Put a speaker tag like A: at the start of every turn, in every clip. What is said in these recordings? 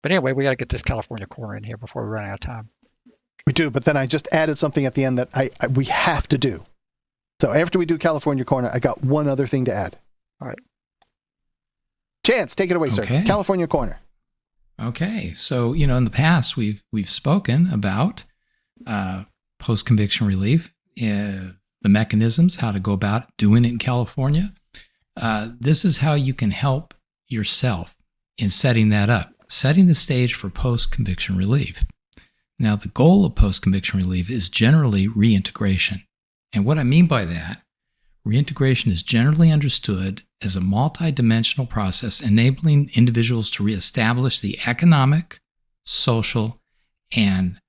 A: But anyway, we got to get this California corner in here before we run out of time.
B: We do, but then I just added something at the end that we have to do. So after we do California corner, I got one other thing to add.
A: All right.
B: Chance, take it away, sir.
C: Okay.
B: California corner.
C: Okay. So, in the past, we've spoken about post-conviction relief, the mechanisms, how to go about doing it in California. This is how you can help yourself in setting that up, setting the stage for post-conviction relief. Now, the goal of post-conviction relief is generally reintegration. And what I mean by that, reintegration is generally understood as a multidimensional process enabling individuals to reestablish the economic, social, and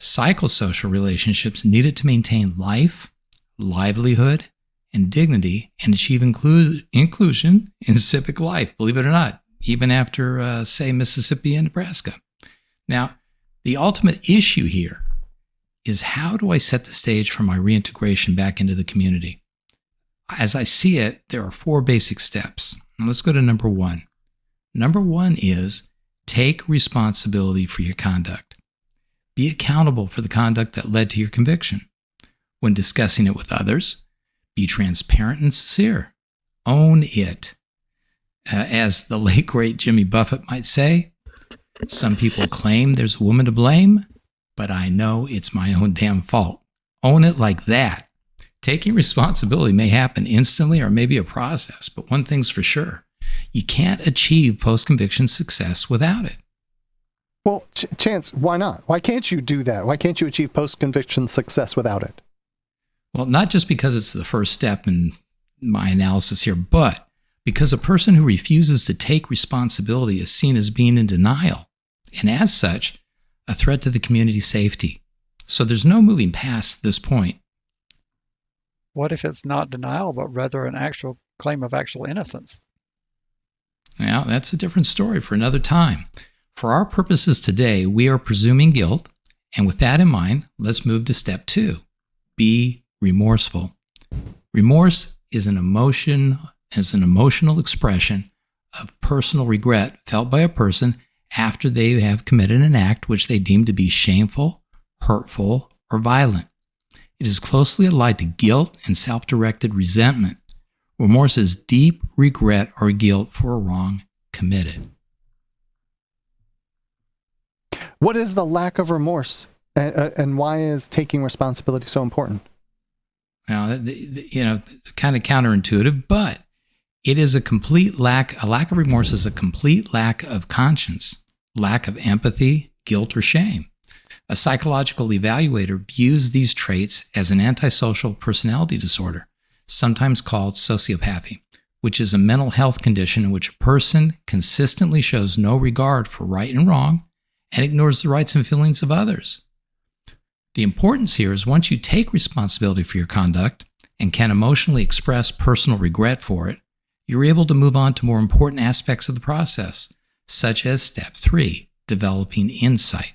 C: psychosocial relationships needed to maintain life, livelihood, and dignity, and achieve inclusion in civic life, believe it or not, even after, say, Mississippi and Nebraska. Now, the ultimate issue here is, how do I set the stage for my reintegration back into the community? As I see it, there are 4 basic steps. Now let's go to number 1. Number 1 is take responsibility for your conduct. Be accountable for the conduct that led to your conviction. When discussing it with others, be transparent and sincere. Own it. As the late, great Jimmy Buffett might say, some people claim there's a woman to blame, but I know it's my own damn fault. Own it like that. Taking responsibility may happen instantly or maybe a process, but one thing's for sure. You can't achieve post-conviction success without it.
B: Well, Chance, why not? Why can't you do that? Why can't you achieve post-conviction success without it?
C: Well, not just because it's the first step in my analysis here, but because a person who refuses to take responsibility is seen as being in denial, and as such, a threat to the community's safety. So there's no moving past this point.
A: What if it's not denial, but rather an actual claim of actual innocence?
C: Now, that's a different story for another time. For our purposes today, we are presuming guilt, and with that in mind, let's move to step 2. Be remorseful. Remorse is an emotional expression of personal regret felt by a person after they have committed an act which they deem to be shameful, hurtful, or violent. It is closely allied to guilt and self-directed resentment. Remorse is deep regret or guilt for a wrong committed.
B: What is the lack of remorse, and why is taking responsibility so important?
C: Now, it's kind of counterintuitive, but it is a lack of remorse is a complete lack of conscience, lack of empathy, guilt, or shame. A psychological evaluator views these traits as an antisocial personality disorder, sometimes called sociopathy, which is a mental health condition in which a person consistently shows no regard for right and wrong and ignores the rights and feelings of others. The importance here is, once you take responsibility for your conduct and can emotionally express personal regret for it, you're able to move on to more important aspects of the process, such as step 3, developing insight.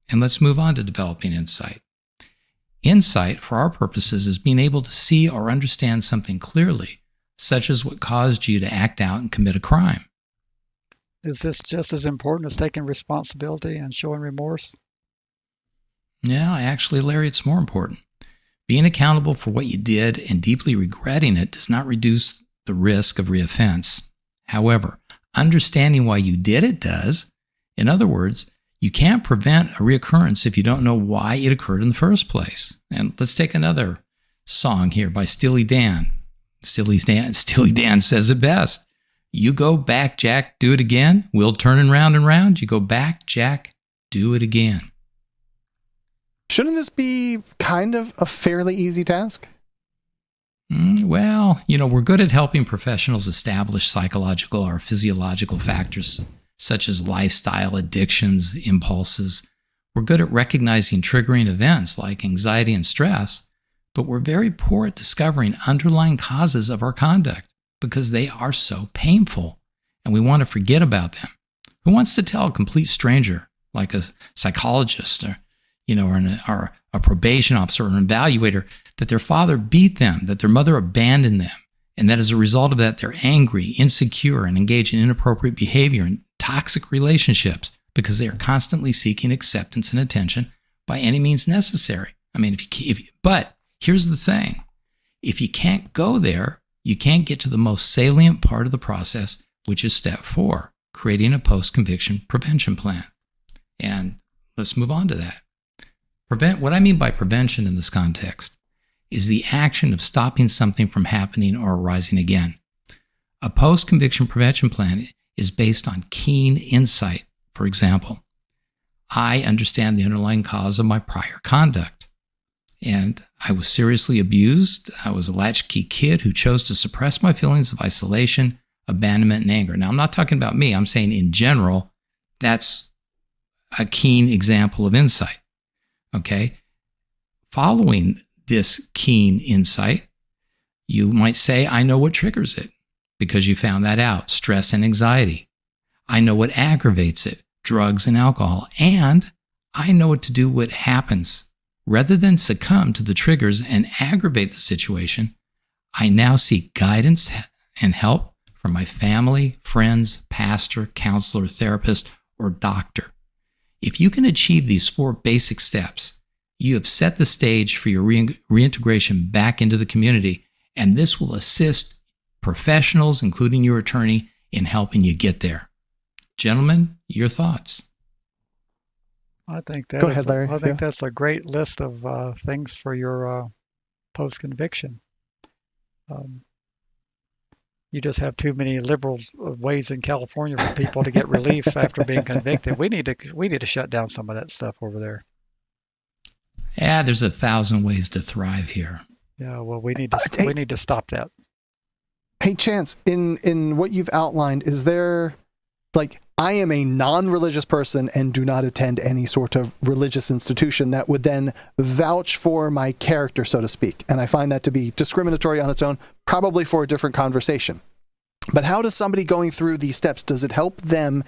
C: And let's move on to developing insight. Insight, for our purposes, is being able to see or understand something clearly, such as what caused you to act out and commit a crime.
A: Is this just as important as taking responsibility and showing remorse?
C: Yeah, actually, Larry, it's more important. Being accountable for what you did and deeply regretting it does not reduce the risk of reoffense. However, understanding why you did it does. In other words, you can't prevent a reoccurrence if you don't know why it occurred in the first place. And let's take another song here by Steely Dan. Steely Dan says it best. You go back, Jack, do it again. We'll turn round and round. You go back, Jack, do it again.
B: Shouldn't this be kind of a fairly easy task?
C: Well, we're good at helping professionals establish psychological or physiological factors such as lifestyle, addictions, impulses. We're good at recognizing triggering events like anxiety and stress, but we're very poor at discovering underlying causes of our conduct because they are so painful and we want to forget about them. Who wants to tell a complete stranger, like a psychologist or a probation officer or an evaluator, that their father beat them, that their mother abandoned them, and that as a result of that, they're angry, insecure, and engage in inappropriate behavior and toxic relationships? because they are constantly seeking acceptance and attention by any means necessary. I mean, but here's the thing. If you can't go there, you can't get to the most salient part of the process, which is step 4, creating a post-conviction prevention plan. And let's move on to that. What I mean by prevention in this context is the action of stopping something from happening or arising again. A post-conviction prevention plan is based on keen insight. For example, I understand the underlying cause of my prior conduct, and I was seriously abused. I was a latchkey kid who chose to suppress my feelings of isolation, abandonment, and anger. Now, I'm not talking about me. I'm saying in general, that's a keen example of insight. Okay? Following this keen insight, you might say, I know what triggers it, because you found that out, stress and anxiety. I know what aggravates it, drugs and alcohol. And I know what to do what happens. Rather than succumb to the triggers and aggravate the situation, I now seek guidance and help from my family, friends, pastor, counselor, therapist, or doctor. If you can achieve these 4 basic steps, you have set the stage for your reintegration back into the community, and this will assist professionals, including your attorney, in helping you get there. Gentlemen, your thoughts?
A: I think that
B: Go ahead, Larry.
A: I think that's a great list of things for your post-conviction. You just have too many liberal ways in California for people to get relief after being convicted. We need to shut down some of that stuff over there.
C: Yeah, there's 1,000 ways to thrive here.
A: Yeah, well, we need to stop that.
B: Hey, Chance, in what you've outlined, is there, like, I am a non-religious person and do not attend any sort of religious institution that would then vouch for my character, so to speak. And I find that to be discriminatory on its own, probably for a different conversation. But how does somebody going through these steps, does it help them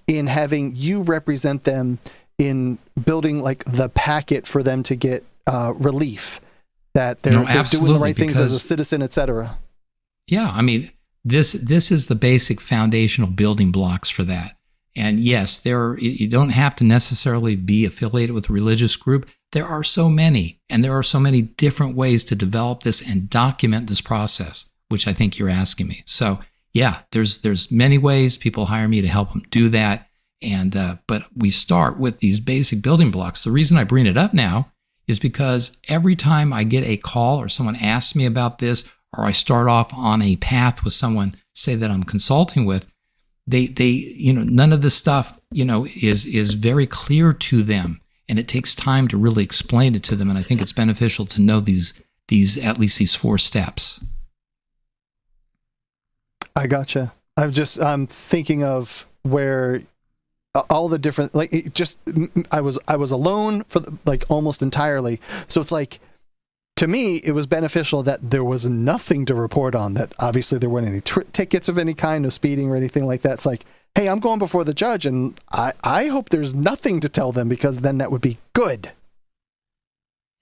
B: in having you represent them in building like the packet for them to get relief, that they're doing the right things as a citizen, etc.?
C: Yeah, I mean, this is the basic foundational building blocks for that. And yes, you don't have to necessarily be affiliated with a religious group. There are so many, and there are so many different ways to develop this and document this process, which I think you're asking me. So yeah, there's many ways. People hire me to help them do that. And but we start with these basic building blocks. The reason I bring it up now is because every time I get a call or someone asks me about this, or I start off on a path with someone, say that I'm consulting with, they none of this stuff, is very clear to them, and it takes time to really explain it to them. And I think it's beneficial to know these at least these 4 steps.
B: I gotcha. I'm thinking of where all the different, like, it just, I was alone for almost entirely. So it's like, to me, it was beneficial that there was nothing to report on, that obviously there weren't any tickets of any kind, no speeding or anything like that. It's like, hey, I'm going before the judge, and I hope there's nothing to tell them, because then that would be good.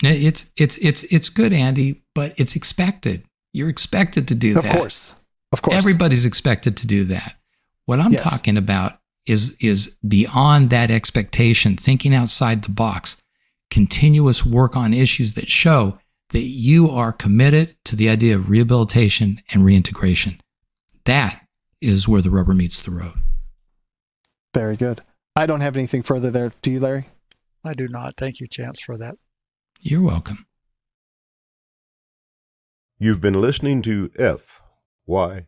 C: It's good, Andy, but it's expected. You're expected to do that.
B: Of course.
C: Everybody's expected to do that. What I'm talking about is beyond that expectation, thinking outside the box, continuous work on issues that show that you are committed to the idea of rehabilitation and reintegration. That is where the rubber meets the road.
B: Very good. I don't have anything further there. Do you, Larry?
A: I do not. Thank you, Chance, for that.
C: You're welcome.
D: You've been listening to FYP.